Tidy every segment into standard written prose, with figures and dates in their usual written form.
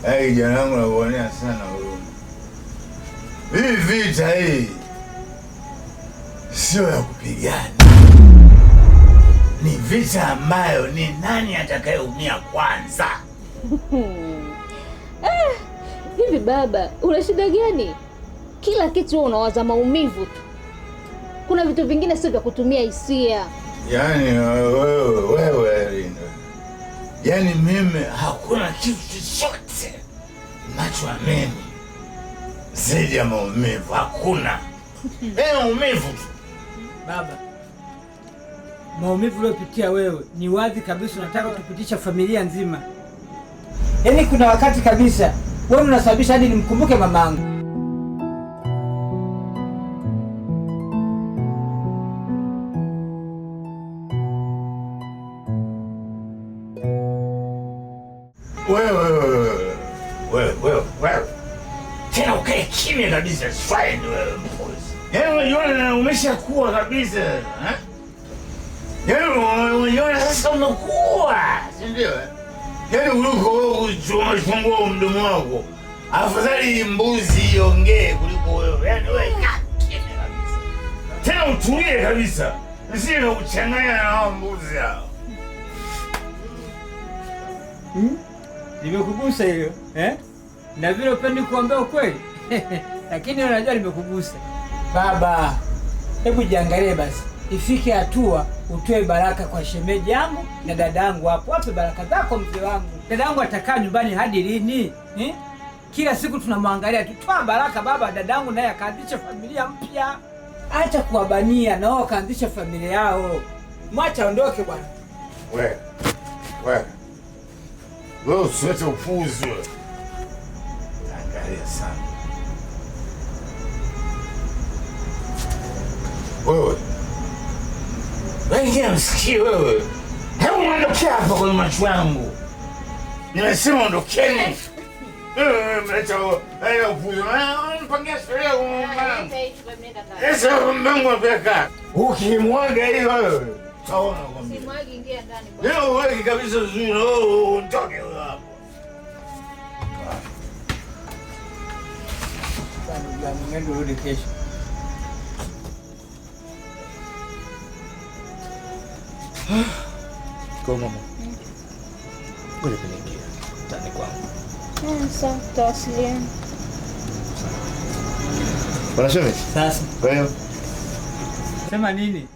Kijana wangu nakuonea sana huruma. Hii vita hii sio ya kupigana. Ni vita ambayo ni nani atakayeumia kwanza. Hivi baba, una shida gani? Kila kitu wewe unawaza maumivu tu. Kuna vitu vingine sio vya kutumia hisia. Yaani wewe Linda. Yaani mimi hakuna kitu chochote nachoamini zaidi ya maumivu. Hakuna. Maumivu tu. Baba, maumivu uliopitia wewe ni wazi kabisa unataka kutupitisha familia nzima. Yaani kuna wakati kabisa wewe unasababisha hadi nimkumbuke mamangu. Wewe. Tena ukae kimya kabisa, swine wewe mpozi. Yaani unajiona umeshakuwa kabisa, Yaani unajiona sasa umekuwa, si ndio? Yaani uliko wewe uchungua mdomo wako. Afadhali mbuzi iongee kuliko wewe. Yaani wewe kimya kabisa. Tena utulie kabisa. Nisije kukuchanganya na hao mbuzi hao. Nimekugusa hiyo, Na vile upendi kuambia ukweli. Lakini unajua nimekugusa. Baba, hebu jiangalie basi. Ifike hatua utoe baraka kwa shemeji yangu na dadangu hapo. Wape baraka zako mzee wangu. Dadangu atakaa nyumbani hadi lini? Kila siku tunamwangalia tu. Toa baraka baba, dadangu naye akaanzisha familia mpya. Acha kuwabania na wao kaanzisha familia yao. Mwacha ondoke bwana. Wewe usiwete upuzi wewe. Angalia sana. Wewe msikii wewe. Hebu ondokea hapa kwa macho yangu. Nimesema ondokeni. Mleta upuzi. Mpangia sheria kwa mama. Esa mbangu peka. Ukimwaga hiyo wewe. Sawa na Simwagi, ingia ndani bwana. Leo wewe kabisa zuri. Ondoke hapo. Ngendo rudi kesho. Kwa mama. Ngoja kuingia ndani kwangu. Sawa, tutawasiliana. Wanasema Sasa. kwa hiyo Sema nini?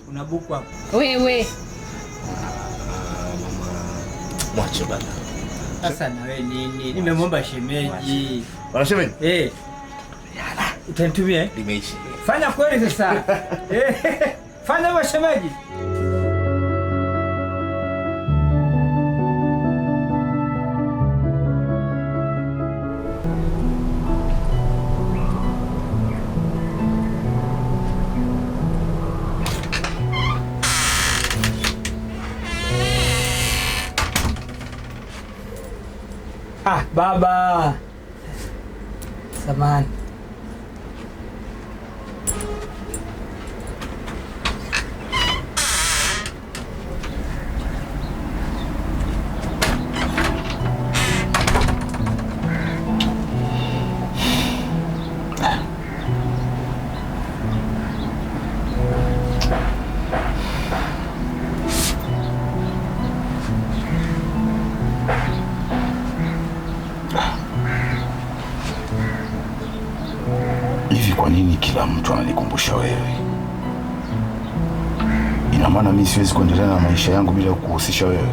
Unabuku hapo. Wewe. Mwache bana. Sasa na wewe nini? Nimemwomba shemeji. Wanasema nini? Utanitumia? Limeisha. Fanya kweli sasa. Fanya hivyo shemeji. Baba. Samahani. Kwa nini kila mtu ananikumbusha wewe? Ina maana mimi siwezi kuendelea na maisha yangu bila kukuhusisha wewe?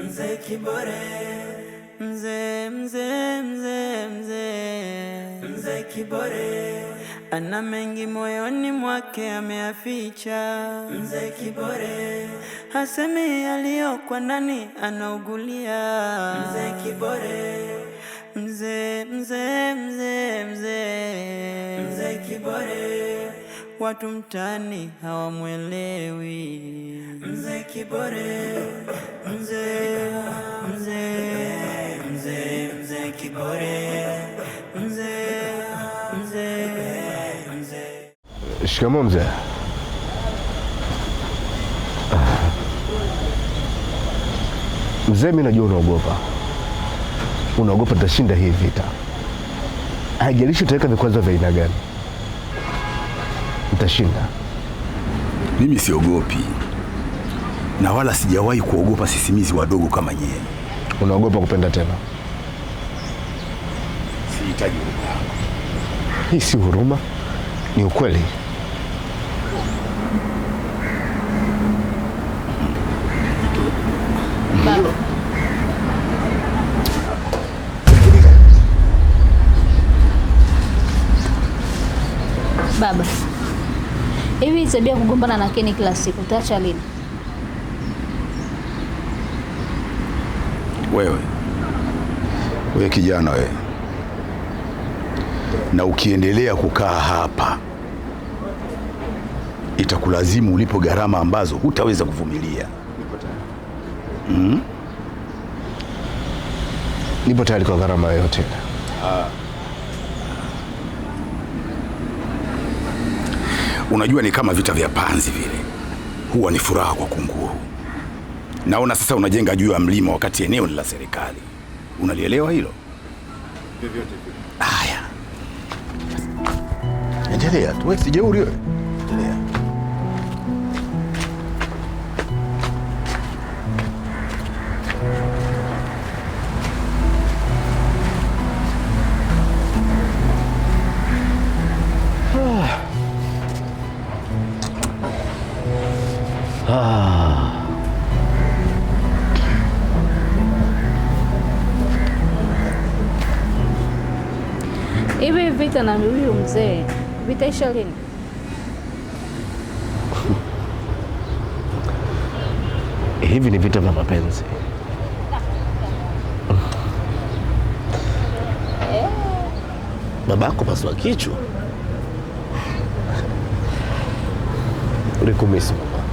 Mzee Kibore, mzee Mzee Kibore ana mengi moyoni mwake ameyaficha. Mzee Kibore hasemi yaliyokuwa ndani anaugulia. Mzee Kibore, mzee Kibore, watu mtani hawamwelewi. Mzee Kibore, mzee Kibore, mzee. Shikamoo mzee. Mzee, mimi najua unaogopa nitashinda hii vita. Haijalishi utaweka vikwazo vya aina gani, nitashinda. Mimi siogopi na wala sijawahi kuogopa sisimizi wadogo kama nyie. Unaogopa kupenda tena? Sihitaji huruma yako. Hii si huruma, ni ukweli. Baba. Baba, hivi tabia kugombana na Keni kila siku utaacha lini? Wewe kijana wewe, na ukiendelea kukaa hapa itakulazimu ulipo gharama ambazo hutaweza kuvumilia. Nipo tayari kwa gharama yoyote. Unajua ni kama vita vya panzi vile, huwa ni furaha kwa kunguru. Naona sasa unajenga juu ya mlima wakati eneo ni la serikali. Unalielewa hilo? Haya, endelea tu, wewe si jeuri wewe. Endelea. Hivi vita na huyu mzee vitaisha lini? Hivi ni vita vya mapenzi. Babako paswa kichwa. Ulikumisi mama.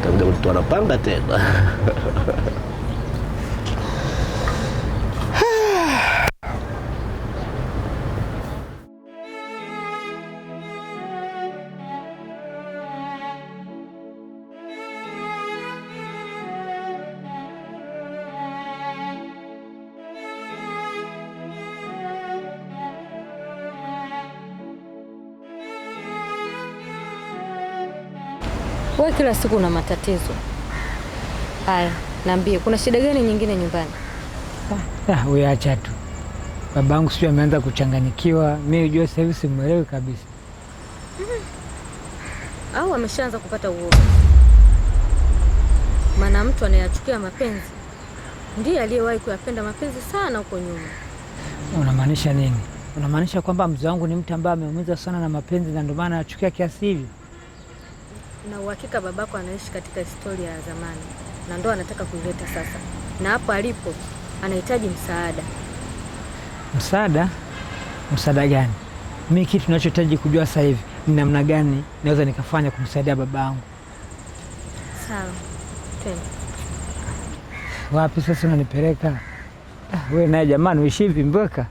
Takuja kutoa napanga tena. Wewe kila siku una matatizo. Haya, niambie, kuna shida gani nyingine nyumbani? Wewe acha tu. Babangu sio ameanza kuchanganyikiwa, mimi unajua sasa hivi simuelewi kabisa. Au ameshaanza kupata uoga? Maana mtu anayechukia mapenzi ndiye aliyewahi kuyapenda mapenzi sana huko nyuma. Unamaanisha nini? Unamaanisha kwamba mzee wangu ni mtu ambaye ameumizwa sana na mapenzi na ndio maana anachukia kiasi hivi? Na uhakika babako anaishi katika historia ya zamani na ndo anataka kuileta sasa, na hapo alipo anahitaji msaada. Msaada? Msaada gani? Mimi kitu ninachohitaji kujua sasa hivi ni namna gani naweza nikafanya kumsaidia babangu. Sawa, twende. Wapi sasa unanipeleka? Wewe naye jamani, uishi hivi mboka?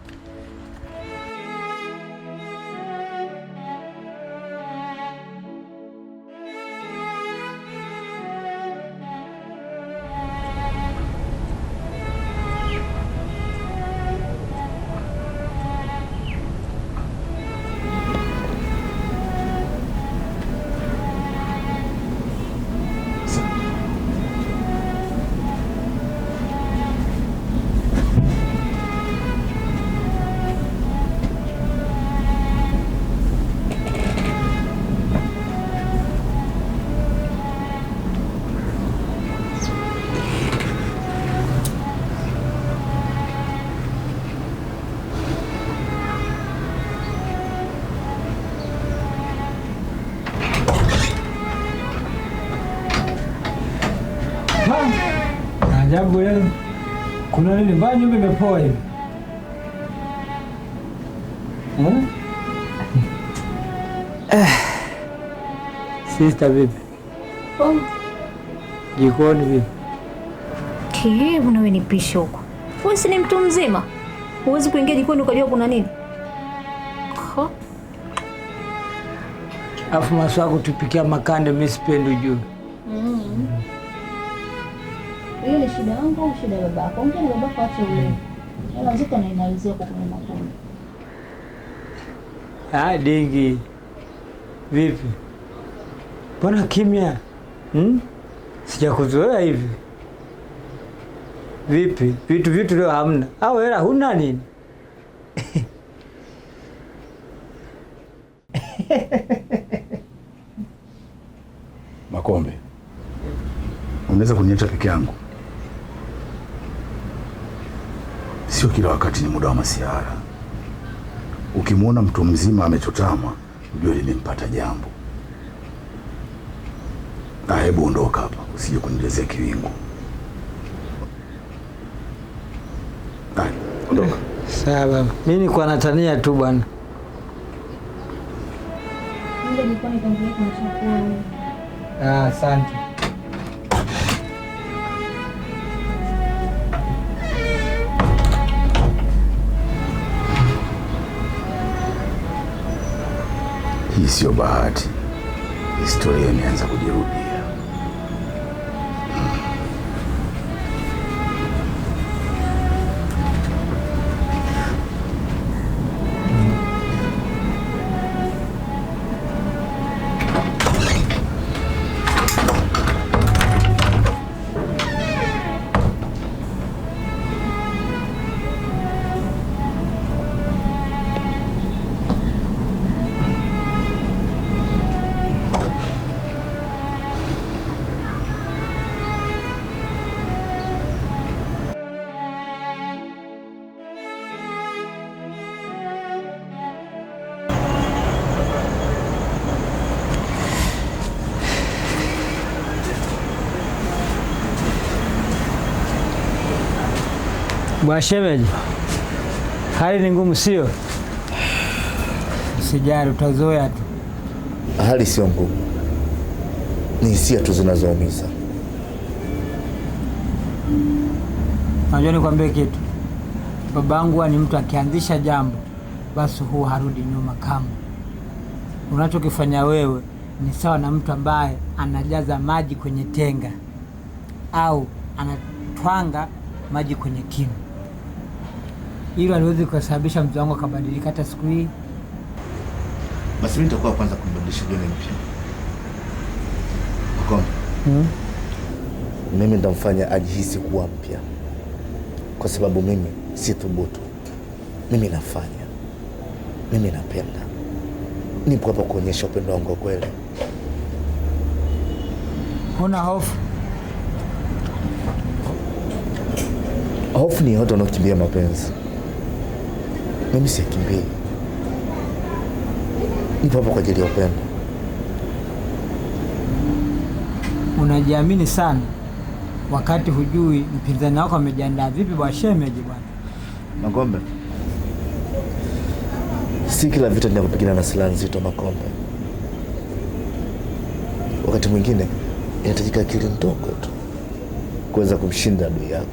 Jambo leo. Kuna nini? Mbona nyumba imepoa hivi? Sister vipi? Jikoni vipi? Mbona wewe nipishe huko? Wewe si ni mtu mzima. Huwezi kuingia jikoni ukajua kuna nini? Afu maswako kutupikia makande mimi sipendi ujue. Hiyo ni shida yangu au shida ya babako? Ongea na babako acha ule. Hela zote anaimalizia kwa kuna makande. Dingi. Vipi? Mbona kimya? Sijakuzoea hivi. Vipi? Vitu leo hamna. Au hela huna nini? Makombe, unaweza kuniacha peke yangu? Sio kila wakati ni muda wa masiara. Ukimwona mtu mzima amechotama, ujue limempata jambo. Hebu ondoka hapa, usije kunielezea kiwingu. Ondoka. Sawa. Mimi niko natania tu bwana. Ndio nilikuwa nikamwambia kuna chakula. Asante. Hii sio bahati. Historia imeanza kujirudia. Bwana shemeji, hali ni ngumu sio? Sijali, utazoea tu. Hali sio ngumu, ni hisia tu zinazoumiza. Najua nikwambie kitu, babangu ni mtu akianzisha jambo basi huwa harudi nyuma kama. Unachokifanya wewe ni sawa na mtu ambaye anajaza maji kwenye tenga au anatwanga maji kwenye kinu. Hilo aliwezi kusababisha mtu wangu akabadilika hata siku hii. Basi mimi nitakuwa kwanza kumbadilisha gani mpya. Makombe. Mimi nitamfanya ajihisi kuwa mpya. Kwa sababu mimi si thubutu. Mimi nafanya. Mimi napenda. Nipo hapa kuonyesha upendo wangu kweli. Huna hofu? Hofu ni watu wanaokimbia mapenzi. Mimi sikimbii. Nipo hapa kwa ajili ya upendo. Unajiamini sana wakati hujui mpinzani wako amejiandaa vipi bwana shemeji bwana. Makombe. Si kila vita ni kupigana na silaha nzito Makombe. Wakati mwingine inahitajika akili ndogo tu kuweza kumshinda adui yako.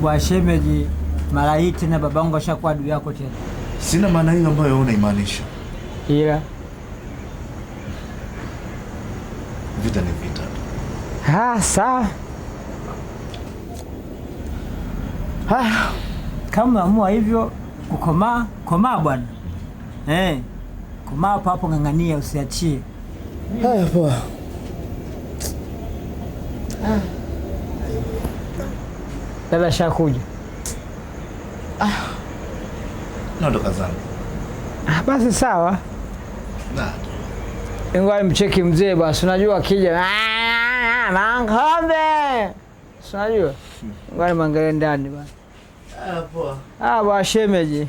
Bwana shemeji, mara hii tena babangu ashakuwa adui yako tena. Sina maana hiyo ambayo unaimaanisha. Ila vita ni vita. Sawa. Kama amua hivyo komaa bwana. Komaa hapo ng'ang'ania usiachie. Haya poa. Baba shakuja. Naondoka zangu. Basi sawa. Ngoja mcheki mzee basi, unajua akija Makombe. Unajua? Ngoja mangalie ndani bwana. Poa. Bwana shemeji.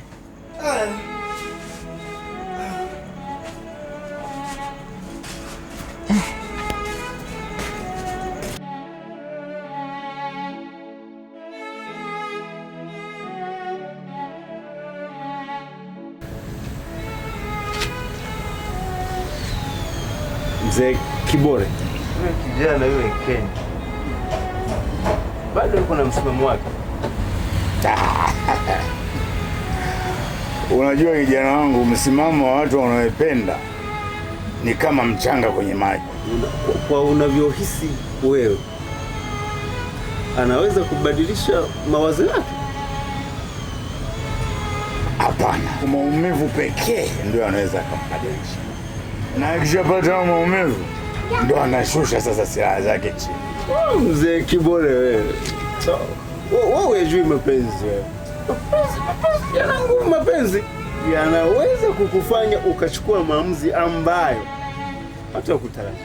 Mzee Kibore. Yule kijana yule Kenya bado yuko na msimamo wake. Unajua kijana wangu, msimamo wa watu wanaoipenda ni kama mchanga kwenye maji. Kwa unavyohisi wewe, anaweza kubadilisha mawazo yake? Hapana, maumivu pekee ndio anaweza akambadilisha, na akishapata maumivu ndio anashusha sasa silaha zake chini. Mzee Kibore wewe, wewe hujui mapenzi wewe. Yana nguvu mapenzi, yanaweza kukufanya ukachukua maamuzi ambayo hata ukutarajia.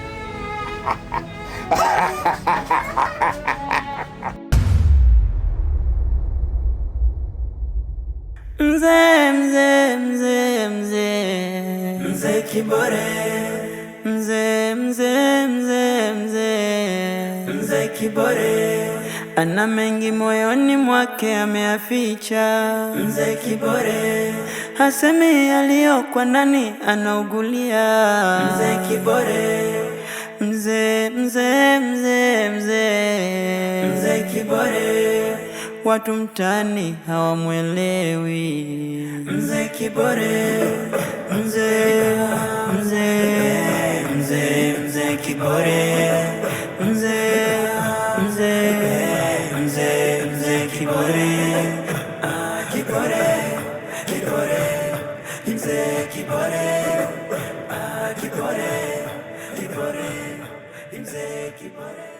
Mzee, mzee, mzee, mzee, mzee Kibore. Mzee, mzee, mzee, mzee, mzee Kibore. Ana mengi moyoni mwake ameyaficha. Mzee Kibore hasemi yaliyokuwa ndani, anaugulia. Mzee Kibore. Mzee, mzee, mzee, mzee, mzee Kibore. Watu mtaani hawamwelewi. Mzee Kibore. Mzee, mzee, mzee, mzee Kibore. Mzee, mzee, mzee, mzee Kibore. Kibore, Kibore, mzee Kibore. Kibore, Kibore, mzee Kibore.